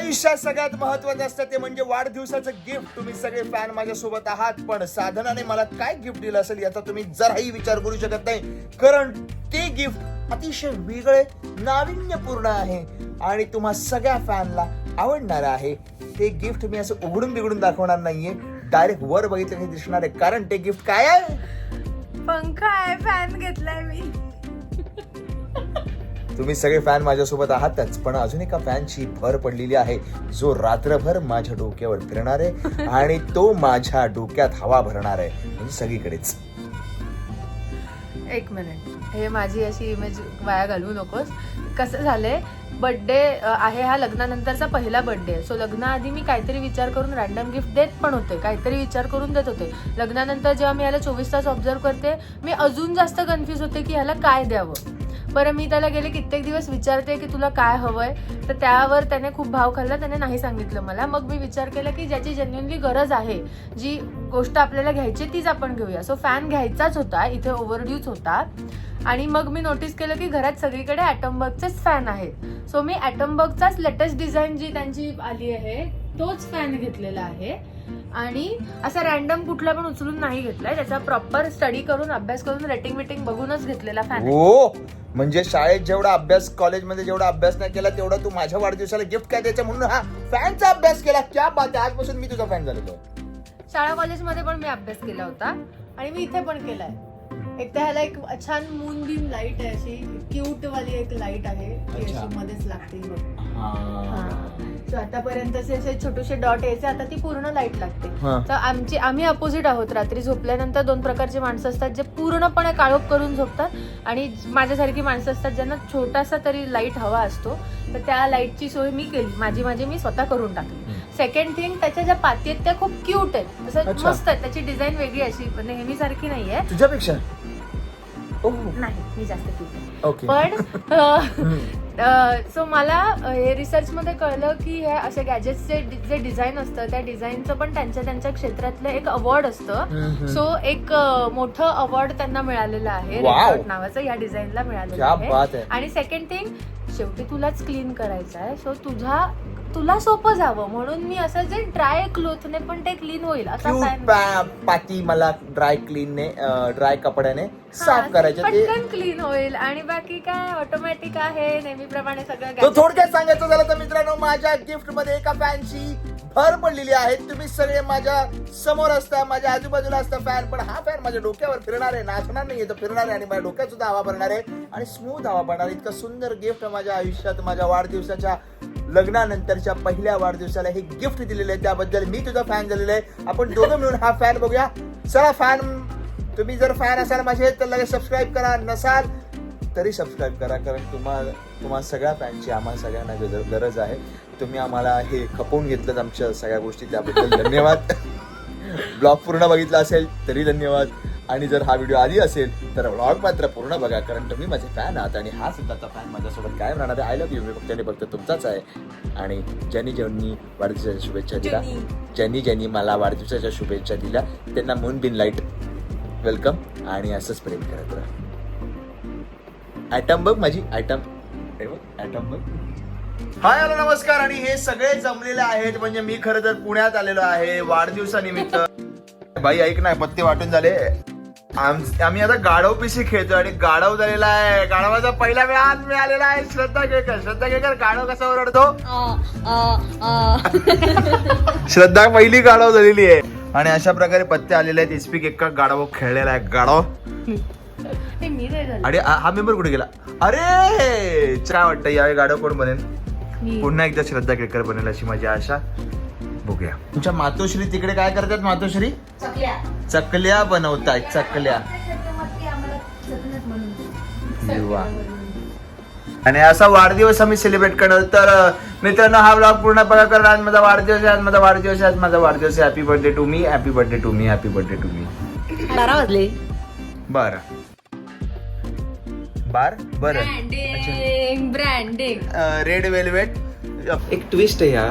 आयुष्यात सगळ्यात महत्वाचं असतं ते म्हणजे वाढदिवसाचं गिफ्ट. तुम्ही सगळे फॅन माझ्यासोबत आहात, पण साधनाने मला काय गिफ्ट दिलं असेल याचा तुम्ही जराही विचार करू शकत नाही, कारण ते गिफ्ट अतिशय वेगळे, नाविन्यपूर्ण आहे आणि तुम्हा सगळ्या फॅनला आवडणार आहे. ते गिफ्ट मी असं उघडून बिघडून दाखवणार नाहीये, डायरेक्ट वर बघितलं की दिसणार आहे, कारण ते गिफ्ट काय आहे? पंखा आहे, फॅन घेतलाय मी. तुम्ही सगळे फॅन माझ्यासोबत आहातच, पण अजून एका फॅनची भर पडलेली आहे जो रात्रभर माझ्या डोक्यावर फिरणार आहे आणि तो माझ्या डोक्यात हवा भरणार आहे, म्हणजे सगळीकडेच. एक मिनिट, हे माझी अशी इमेज वाया घालवू नकोस. कसं झालंय, बर्थडे आहे हा लग्नानंतरचा पहिला बर्थडे. सो लग्नाआधी मी काहीतरी विचार करून रॅन्डम गिफ्ट देत पण होते, काहीतरी विचार करून देत होते. लग्नानंतर जेव्हा मी याला 24 तास ऑब्झर्व करते, मी अजून जास्त कन्फ्यूज होते की ह्याला काय द्यावं. बरं, मी त्याला गेले कित्येक दिवस विचारते की तुला काय हवंय, तर त्यावर त्याने खूप भाव खाल्ला, त्याने नाही सांगितलं मला. मग मी विचार केला की ज्याची जेन्युइनली गरज आहे, जी गोष्ट आपल्याला घ्यायची तीच आपण घेऊया. सो फॅन घ्यायचाच होता, इथे ओव्हरड्यूच होता. आणि मग मी नोटीस केलं की घरात सगळीकडे ॲटमबर्गचेच फॅन आहेत. सो मी ॲटमबर्गचाच लेटेस्ट डिझाईन जी त्यांची आली आहे तोच फॅन घेतलेला आहे. आणि असा रॅन्डम कुठला पण उचलून नाही घेतलाय, त्याचा प्रॉपर स्टडी करून, अभ्यास करून, रेटिंग बिटिंग बघूनच घेतलेला फॅन. हो, म्हणजे शाळेत जेवढा अभ्यास, कॉलेजमध्ये जेवढा अभ्यास नाही केला तेवढा तू माझ्या वाढदिवसाला गिफ्ट काय द्यायचं म्हणून हा फॅनचा अभ्यास केला. क्या बात आहे, आजपासून मी तुझा फॅन झालेलो. शाळा कॉलेजमध्ये पण मी अभ्यास केला होता आणि मी इथे पण केलाय. एक तर ह्याला एक छान मून बीम लाईट आहे, अशी क्यूट वाली एक लाईट आहे, ती अशी मध्येच लागते बघ. सो आतापर्यंतचे असे छोटेसे डॉट यायचे, आता ती पूर्ण लाईट लागते. तर आम्ही अपोजिट आहोत. रात्री झोपल्यानंतर दोन प्रकारची माणसं असतात, जे पूर्णपणे काळोख करून झोपतात आणि माझ्यासारखी माणसं असतात ज्यांना छोटासा तरी लाईट हवा असतो. तर त्या लाईटची सोय मी केली, माझी मी स्वतः करून टाकली. सेकंड थिंग, त्याच्या ज्या पाती आहेत त्या खूप क्यूट आहेत, असं मस्त आहेत. त्याची डिझाईन वेगळी, अशी नेहमी सारखी नाहीये. तुझ्यापेक्षा नाही, मी जास्त क्यूट आहे. पण सो मला हे रिसर्च मध्ये कळलं की हे असे गॅजेट्सचे जे डिझाईन असतं, त्या डिझाईनचं पण त्यांच्या क्षेत्रातलं एक अवॉर्ड असतं. सो एक मोठं अवॉर्ड त्यांना मिळालेलं आहे, रेकॉर्ड नावाचं, या डिझाईनला मिळालेलं आहे. आणि सेकंड थिंग, शेवटी तुलाच क्लीन करायचं आहे, सो तुला सोपं जावं म्हणून मी असं जे ड्राय क्लोथने पण ते क्लीन होईल असा पाती मला ड्राय कपड्याने साफ करायचं, पटकन क्लीन होईल. आणि बाकी काय ऑटोमॅटिक आहे नेहमीप्रमाणे सगळं. थोडक्यात सांगायचं झालं तर मित्रांनो, माझ्या गिफ्ट मध्ये एका फॅनची भर पडलेली आहे. तुम्ही सगळे माझ्या समोर असता, माझ्या आजूबाजूला असता फॅन, पण हा फॅन माझ्या डोक्यावर फिरणार आहे, नाचणार नाही, तर फिरणार आहे आणि माझ्या डोक्यात सुद्धा हवा भरणार आहे आणि स्मूथ हवा भरणार. इतकं सुंदर गिफ्ट माझ्या आयुष्यात, माझ्या वाढदिवसाच्या लग्नानंतरच्या पहिल्या वाढदिवसाला हे गिफ्ट दिलेलं आहे, त्याबद्दल मी तुझा फॅन झालेला आहे. आपण दोघं मिळून हा फॅन बघूया. चला फॅन, तुम्ही जर फॅन असाल माझे तर लगेच सबस्क्राईब करा, नसाल तरी सबस्क्राईब करा, कारण तुम्हा सगळ्या फॅनची आम्हाला सगळ्यांना गरज आहे. तुम्ही आम्हाला हे खपवून घेतलं आमच्या सगळ्या गोष्टी, त्याबद्दल धन्यवाद. ब्लॉग पूर्ण बघितला असेल तरी धन्यवाद, आणि जर हा व्हिडिओ आधी असेल तर व्लॉग मात्र पूर्ण बघा, कारण तुम्ही माझे फॅन आहात आणि हा सुद्धा फॅन माझ्यासोबत कायम राहणार आहे. I love you. मी फक्त तुमचाच आहे. आणि ज्यांनी वाढदिवसाच्या शुभेच्छा दिल्या, ज्यांनी मला वाढदिवसाच्या शुभेच्छा दिल्या, त्यांना मून बिन लाईट वेलकम, आणि असंच प्रेम करत राहा. ॲटम बघ माझी, ॲटम बघ. हाय, हॅलो, नमस्कार. आणि हे सगळे जमलेले आहेत, म्हणजे मी खरं तर पुण्यात आलेलो आहे वाढदिवसानिमित्त. बाई ऐक ना, पत्ते वाटून झाले. आम्ही आता गाढव पिशी खेळतो आणि गाढव झालेला आहे. गाढवाचा पहिला वेळ आज मिळालेला आहे. श्रद्धा केळकर गाढव कसा ओरडतो? श्रद्धा पहिली गाढव झालेली आहे आणि अशा प्रकारे पत्ते आलेले आहेत. इस्पिक एक गाढव खेळलेला आहे. गाढव अरे हा मेंबर कुठे गेला? अरे काय वाटतं यावेळी गाढव कोण बनेल? पुन्हा एकदा श्रद्धा केळकर बनेल अशी माझी आशा. बघूया. तुमच्या मातोश्री तिकडे काय करतात? मातोश्री चकल्या बनवतायत. चकल्या. आणि असा वाढदिवस आम्ही सेलिब्रेट करणार. तर मित्रांनो, हा ब्लॉग पूर्ण बघा, कारण आज माझा वाढदिवस आहे. माझा वाढदिवस आहे. Happy birthday to me. Happy birthday to me. Happy birthday to me. 12 वाजले. Branding red velvet. एक ट्विस्ट आहे या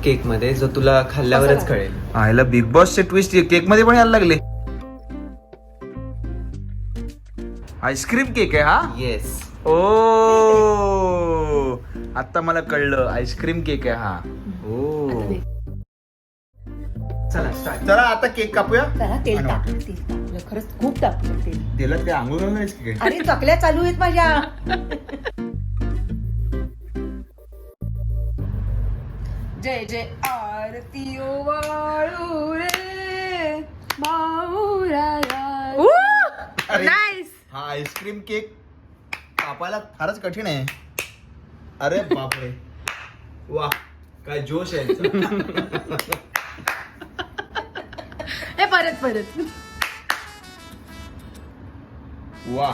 केक मध्ये जो तुला खाल्ल्यावरच कळेल. ह्याला बिग बॉसचे ट्विस्ट केक मध्ये पण यायला लागले. आईस्क्रीम केक आहे हा. येस. ओ आता मला कळलं आईस्क्रीम केक आहे हा. ओ चला स्टार्ट. चला आता केक कापूया. चला तेल टाकलं, तेल टाकलं, खरंच खूप टाकलं तेल. तेलात ते आंघोळ घालणार की काय? अरे चकल्या चालू आहेत माझ्या. जय जय आरती ओवाळू रे माऊराया. अरे, नाईस. हा आईस्क्रीम केक कापायला फारच कठीण आहे. अरे बापरे, वा काय जोश आहे याचा. हे परत वा,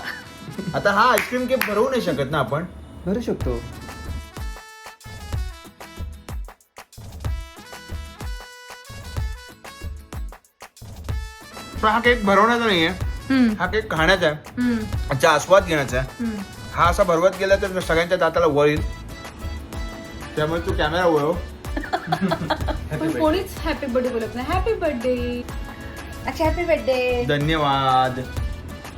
आता हा आईस्क्रीम केक भरवू नाही शकत ना आपण? भरू शकतो. पण हा केक भरवण्याचा नाहीये, हा केक खाण्याचा आहे, याचा आस्वाद घेण्याचा आहे. हा असा भरवत गेला तर सगळ्यांच्या दाताला वळील, त्यामुळे तू कॅमेरा वळव. पण कोणीच हॅपी बर्थडे बोलत नाही. Happy birthday. अच्छा हॅपी बर्थडे. धन्यवाद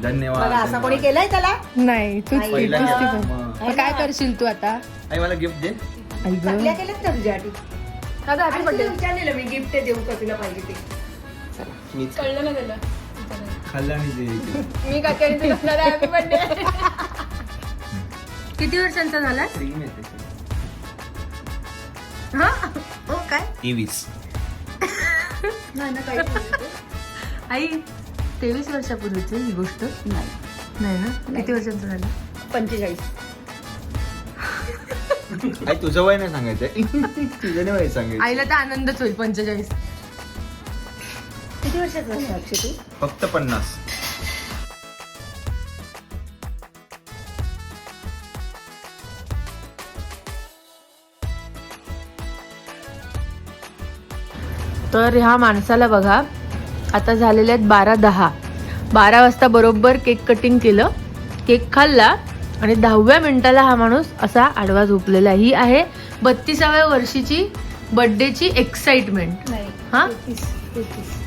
धन्यवाद. बघा असा कोणी केलाय त्याला? नाही तूच नाही. पहिला तूच ती केक. पण. मग. मग काय करशील तू आता? आई मला गिफ्ट दे. आई गं. चकल्या केल्यात ना तुझ्यासाठी? दादा हॅपी बर्थडे. विचारलेलं मी गिफ्ट देऊ का तुला पाहिजे ते. मीच कळलं ना त्याला. खाल्लं आणि दे. मी काकाने तुला हॅपी बर्थडे. किती वर्षांचा झाला? क्रीम येते. हा हो काय 23. नाही ना काही आई 23 वर्षापूर्वीची ही गोष्ट नाही. नाही ना. किती वर्षांचा झाला? 45. आई तुझं वय नाही सांगायचंय. तुझं नाही वय सांगायचं. आईला तर आनंदच होईल 45. किती वर्षाचा असतो अक्षय तू? फक्त 50. तर ह्या माणसाला बघा आता झालेले आहेत 12:10. 12 वाजता बरोबर केक कटिंग केलं, केक खाल्ला आणि 10व्या मिनिटाला हा माणूस असा आडवा झोपलेला. ही आहे 32व्या वर्षीची बर्थडेची एक्साइटमेंट. नाही. हा? 33.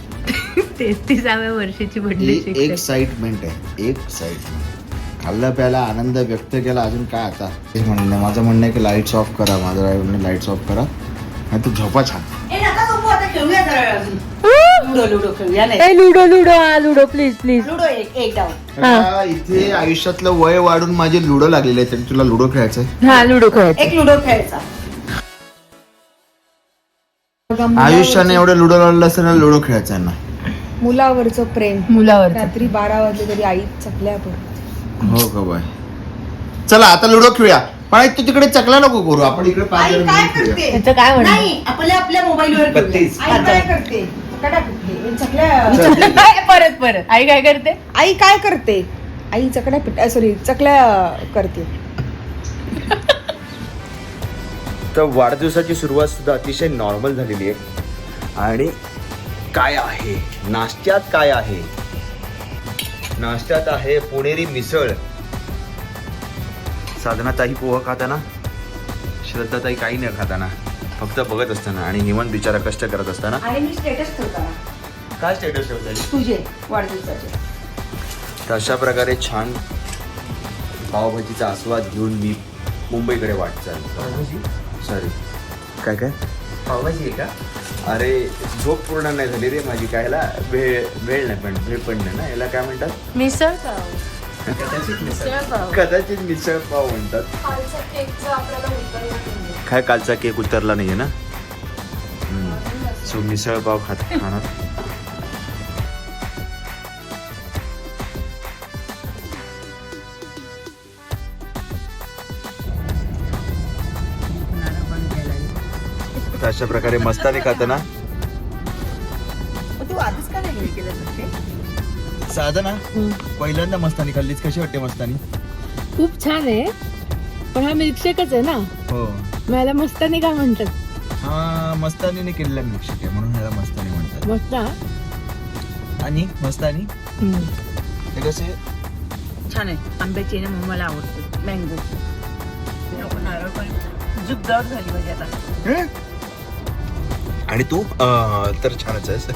33व्या वर्षीची बर्थडेची एक एक्साइटमेंट. एक्साइटमेंट आहे, एक एक्साइटमेंट. खाल्ला प्याला आनंद व्यक्त केला, अजून काय आता? तेच म्हणणं माझं म्हणणं आहे की लाईट्स ऑफ करा. माझं ड्रायव्हरने लाईट्स ऑफ करा आणि तू झोपा छान. ए नका झोपू, आता खेळूया जरा वेळ अजून. लुडो खेळूया. नाही ए लुडो प्लीज प्लीज. लुडो एक डाऊन. आता इथे आयुष्यातलं वय वाढून माझे लुडो लागलेले आहेत, तरी तुला लुडो खेळायचंय? हा लुडो खेळायचं. एक लुडो खेळायचा. आयुष्याने एवढं लुडो लावलं असेल ना, लुडो खेळायचा ना. मुलावरचं प्रेम. मुलावर रात्री 12 वाजले तरी आई चकल्या पण. हो का बाय. चला आता लुडो खेळूया, पण आई, तू तिकडे चकला नको करू, आपण इकडे 5 आई जण काय मिळून खेळूया. करते? त्याचं काय म्हणणं? नाही आपल्या मोबाईलवर 32. आई काय करते? चकल्या. परत आई काय करते? आई काय करते? आई चकल्या करते. तर वाढदिवसाची सुरुवात सुद्धा अतिशय नॉर्मल झालेली आहे. आणि काय आहे नाश्त्यात? काय आहे नाश्त्यात? आहे पुणेरी मिसळ. साधनाताई पोहा खाताना, श्रद्धाताई काही न खाताना, फक्त बघत असताना, आणि निवंत बिचारा कष्ट करत असताना. आणि मी स्टेटस ठेवताना काय स्टेटस ठेवताय? तुझे वाढदिवसाचे. तर अशा प्रकारे छान पावभाजीचा आस्वाद घेऊन मी मुंबईकडे वाटचाल. सॉरी काय काय पावभाजी आहे का? अरे झोप पूर्ण नाही झाली रे माझी. कायला भेळ नाही, पण भेळ पण नाही ना, याला काय म्हणतात? मिसळ कदाचित मिसळ. कदाचित मिसळ पाव म्हणतात. काय कालचा केक उतरला नाहीये ना, सो मिसळ पाव खाणार. तर अशा प्रकारे मस्तानी खाताना. तू आधीच का नाही केलं? साधना पहिल्यांदा मस्तानी खाल्लीच, कशी वाटते मस्तानी? खूप छान आहे, पण हा मिल्कशेकच आहे ना, हो. मला मस्तानी का म्हणतात? हा मस्तानीने केलेला मिल्कशेक आहे म्हणून ह्याला मस्तानी म्हणतात. मस्त. आणि मस्तानी हे कसे? छान आहे. आंब्याची ना म्हणून मला आवडते. मँगो नारळ पण जुगदार झाली म्हणजे आता. आणि तू तर छानच आहेस.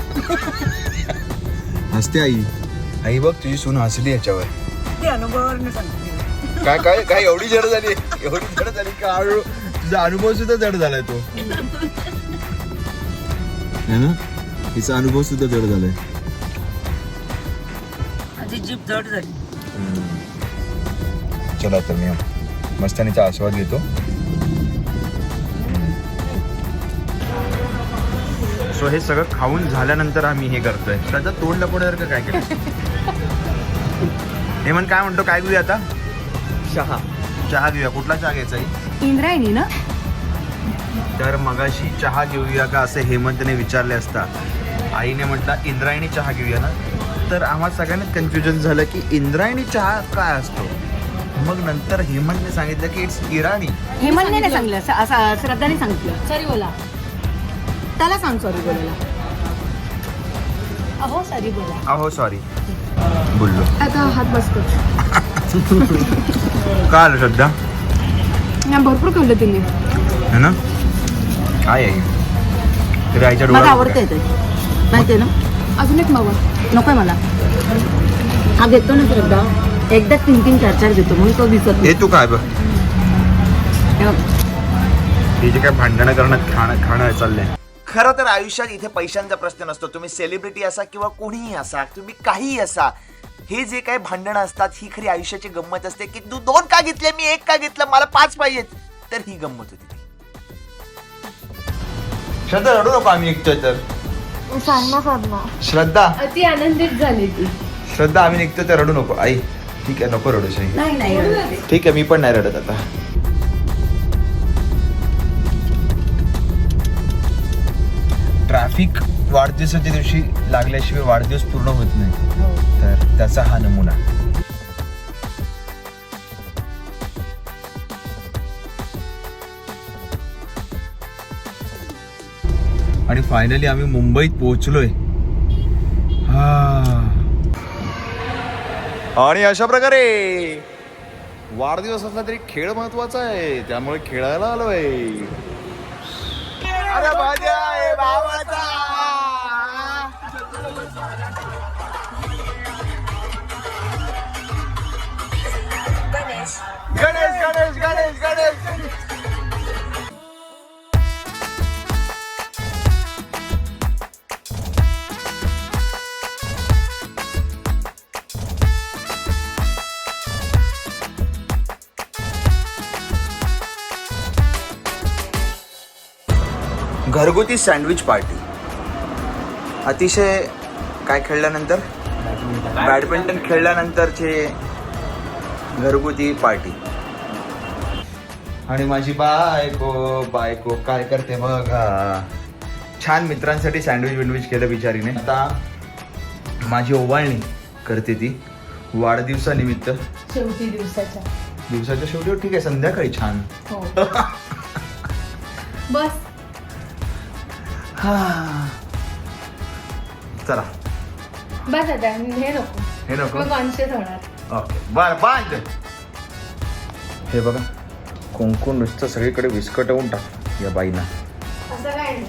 हसते आई. आई बघ तुझी सून हसली याच्यावर. ते अनुभवावरनं सांगते. काय काय काय एवढी जड झाली, एवढी जड झाली का हळू तुझा अनुभव सुद्धा जड झालाय तो है ना, तिचा अनुभव सुद्धा जड झालाय. माझी जीभ जड झाली. चला तर मी मस्तानीचा आस्वाद घेतो. सो हे सगळं खाऊन झाल्यानंतर आम्ही हे करतोय. त्याचं तोंड लपवण्यासारखं काय केलं. हे म्हण काय म्हणतो, काय घेऊया आता? चहा घेऊया. कुठला चहा घ्यायचा आहे? इंद्रायणी ना. तर मगाशी चहा घेऊया का असं हेमंतने विचारले असता आईने म्हटलं इंद्रायणी चहा घेऊया ना. तर आम्हा सगळ्यांना कन्फ्युजन झालं की इंद्रायणी चहा काय असतो. मग नंतर हेमंतने सांगितलं की इट्स इराणी. हेमंतने नाही सांगितलं, असं श्रद्धाने सांगितलं. सॉरी बोला. त्याला सांग सॉरी बोलायला. अहो सॉरी बोला. अहो सॉरी बोललो. आता हात बसतो. काय आलं श्रद्धा? भरपूर खाल्लं तिने. है ना. काय आहे तरी आईच्या मला डोळ्यात आवडतं ते माहिती आहे ना. अजून एक मावा. नकोय मला. हा घेतो ना श्रद्धा, एकदा 3-3 4-4 घेतो म्हणून तो दिसत हे नाही. तू काय बघ हे बघ. हे जे काय भांडणं करणं खाणं चाललंय. खरं तर आयुष्यात इथे पैशांचा प्रश्न नसतो. तुम्ही सेलिब्रिटी असा किंवा कोणीही असा, तुम्ही काहीही असा, हे जे काही भांडणं असतात ही खरी आयुष्याची गंमत असते. की तू 2 का घेतले, मी 1 का घेतलं, मला 5 पाहिजेत, तर ही गंमत होती. श्रद्धा रडू नको, आम्ही निघतोय तर. श्रद्धा अति आनंदित झाली ती. श्रद्धा आम्ही निघतोय तर रडू नको. आई ठीक आहे, नको रडू शाही. नाही नाही ठीक आहे, मी पण नाही रडत आता. ट्रॅफिक वाढदिवसाच्या दिवशी लागल्याशिवाय वाढदिवस पूर्ण होत नाही. तर त्याचा हा नमुना. आणि फायनली आम्ही मुंबईत पोहोचलोय. आणि अशा प्रकारे वाढदिवस असला तरी खेळ महत्वाचा आहे, त्यामुळे खेळायला आलोय. अरे माझ्या आहे बाबाचा. गणेश गणेश गणेश गणेश. घरगुती सँडविच पार्टी. अतिशय काय खेळल्यानंतर, बॅडमिंटन खेळल्यानंतरचे घरगुती पार्टी. आणि माझी बायको काय करते बघा. छान मित्रांसाठी सँडविच बिंडविच केलं बिचारीने. आता माझी ओवाळणी करते ती वाढदिवसानिमित्त. शेवटी दिवसाच्या शेवटी. ठीक आहे, संध्याकाळी छान. हो. बस चला बस आता हे नको. हे नको. मग कॉन्शियस होणार. ओके बर बांध. हे बघा कुंकू नुसतं सगळीकडे विस्कटवून टाक या बाईना. असं काय नाही.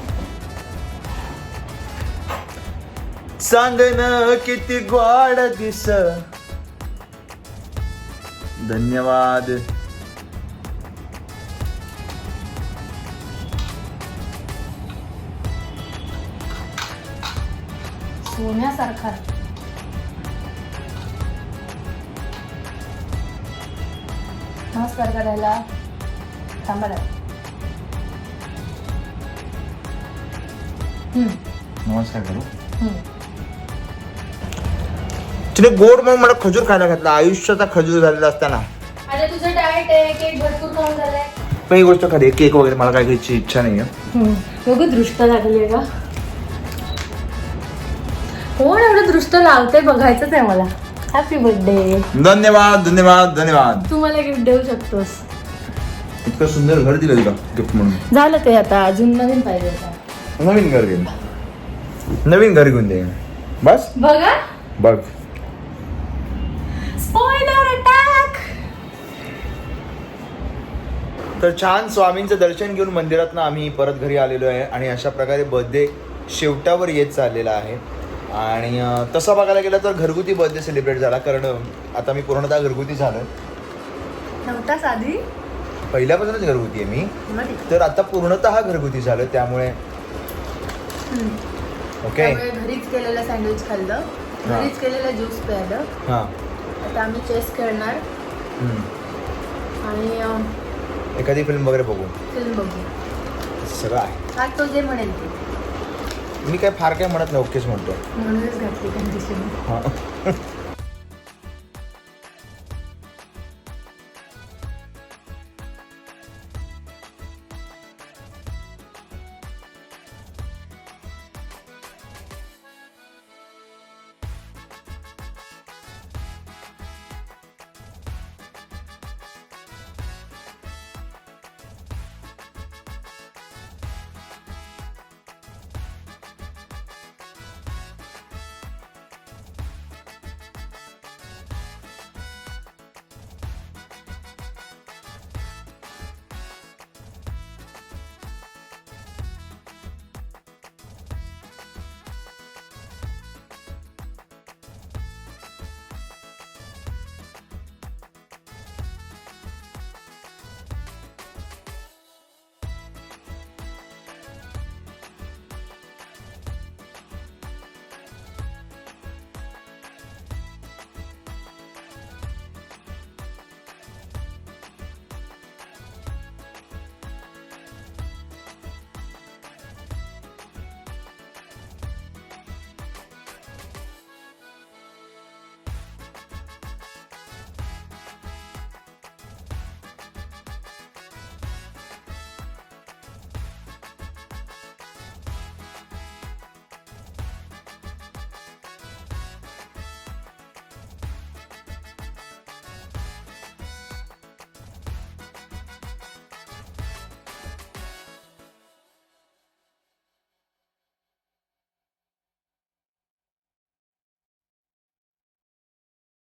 सांगन किती गोड दिस. धन्यवाद. सोन्यासारखा. नमस्कार करायला थांबा. नमस्कार करू. तिने गोड म्हणून मला खजूर खायला घातला. आयुष्याचा खजूर झालेला असताना. आता तुझं डाएट आहे, केक भरपूर खाऊन झालाय. पहिली गोष्ट खाते, केक वगैरे मला काय घ्यायची इच्छा नाहीये. बघू दृष्ट लागली का. कोण एवढं दृष्ट लावते बघायचंच आहे मला. Happy birthday. धन्यवाद धन्यवाद धन्यवाद. तू मला गिफ्ट देऊ शकतोस. इतकं सुंदर घर दिलं तुला गिफ्ट म्हणून. झालं ते, आता अजून नवीन पाहिजे होता. नवीन घर घेऊन, नवीन घर घेऊन दे बस. बघा बघ. Spoiler attack. तर छान स्वामींचं दर्शन घेऊन मंदिरात आम्ही परत घरी आलेलो आहे. आणि अशा प्रकारे बर्थडे शेवटावर येत चाललेला आहे. आणि तसं बघायला गेलं तर घरगुती बर्थडे सेलिब्रेट झाला, कारण आता मी पूर्णतः घरगुती झालोय. नव्हताच आधी. पहिल्यापासूनच घरगुती आहे मी, मध्ये. तर आता पूर्णतः घरगुती झालं, त्यामुळे ओके. त्यामुळे घरीच केलेलं सँडविच खाल्लं, घरीच केलेलं ज्यूस प्यायलं. हां. आता आम्ही चेस खेळणार आणि एखादी फिल्म वगैरे बघू, फिल्म बघू. सगळं आहे. हा तो जे म्हणेल ते मी काय फार काय म्हणत नाही, ओकेच म्हणतो. म्हणूनच घातली कंडिशन. हां.